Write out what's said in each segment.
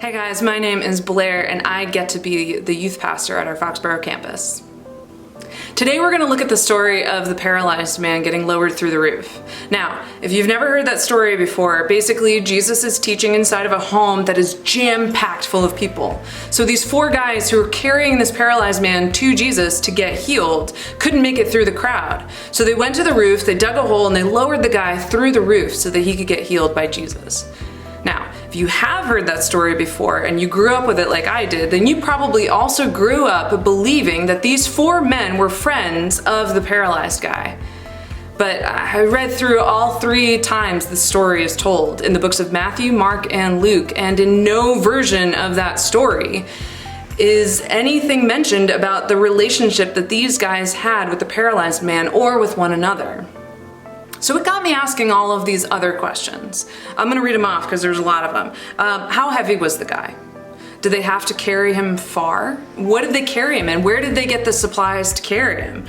Hey guys, my name is Blair and I get to be the youth pastor at our Foxborough campus. Today we're going to look at the story of the paralyzed man getting lowered through the roof. Now, if you've never heard that story before, basically Jesus is teaching inside of a home that is jam-packed full of people. So these four guys who are carrying this paralyzed man to Jesus to get healed couldn't make it through the crowd. So they went to the roof, they dug a hole, and they lowered the guy through the roof so that he could get healed by Jesus. Now, if you have heard that story before and you grew up with it like I did, then you probably also grew up believing that these four men were friends of the paralyzed guy. But I read through all three times the story is told in the books of Matthew, Mark, and Luke, and in no version of that story is anything mentioned about the relationship that these guys had with the paralyzed man or with one another. So it got me asking all of these other questions. I'm gonna read them off because there's a lot of them. How heavy was the guy? Did they have to carry him far? What did they carry him in? Where did they get the supplies to carry him?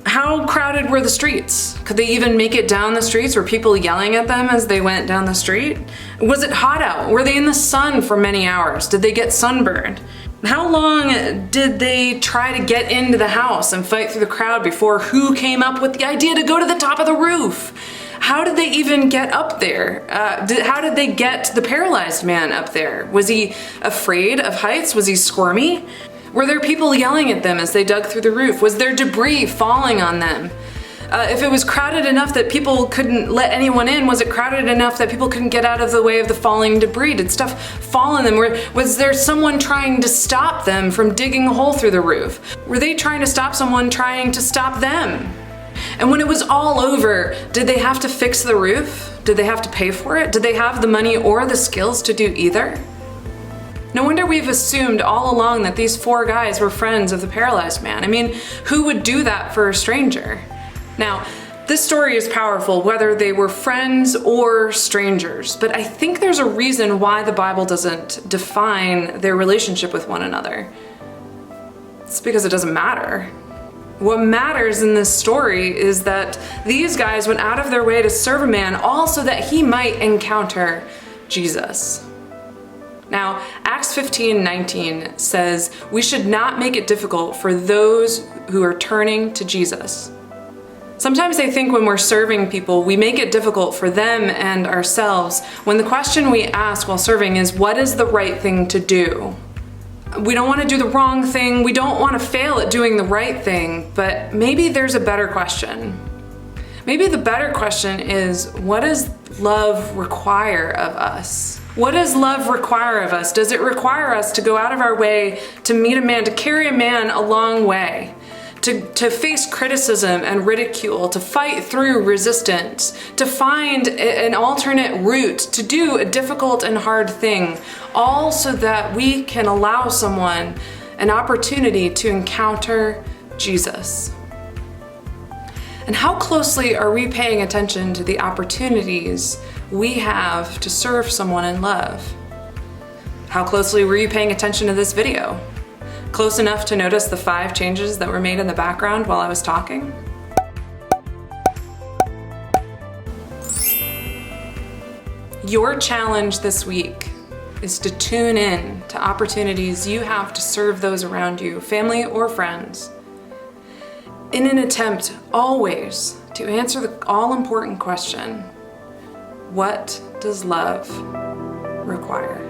How crowded were the streets? Could they even make it down the streets? Were people yelling at them as they went down the street? Was it hot out? Were they in the sun for many hours? Did they get sunburned? How long did they try to get into the house and fight through the crowd before who came up with the idea to go to the top of the roof? How did they even get up there? How did they get the paralyzed man up there? Was he afraid of heights? Was he squirmy? Were there people yelling at them as they dug through the roof? Was there debris falling on them? If it was crowded enough that people couldn't let anyone in, was it crowded enough that people couldn't get out of the way of the falling debris? Did stuff fall on them? Was there someone trying to stop them from digging a hole through the roof? Were they trying to stop someone trying to stop them? And when it was all over, did they have to fix the roof? Did they have to pay for it? Did they have the money or the skills to do either? No wonder we've assumed all along that these four guys were friends of the paralyzed man. I mean, who would do that for a stranger? Now, this story is powerful whether they were friends or strangers, but I think there's a reason why the Bible doesn't define their relationship with one another. It's because it doesn't matter. What matters in this story is that these guys went out of their way to serve a man all so that he might encounter Jesus. Now, Acts 15:19 says, "We should not make it difficult for those who are turning to Jesus." Sometimes I think when we're serving people, we make it difficult for them and ourselves when the question we ask while serving is, what is the right thing to do? We don't want to do the wrong thing, we don't want to fail at doing the right thing, but maybe there's a better question. Maybe the better question is, what does love require of us? What does love require of us? Does it require us to go out of our way to meet a man, to carry a man a long way? To face criticism and ridicule, to fight through resistance, to find an alternate route, to do a difficult and hard thing, all so that we can allow someone an opportunity to encounter Jesus. And how closely are we paying attention to the opportunities we have to serve someone in love? How closely were you paying attention to this video? Close enough to notice the 5 changes that were made in the background while I was talking? Your challenge this week is to tune in to opportunities you have to serve those around you, family or friends, in an attempt always to answer the all-important question, what does love require?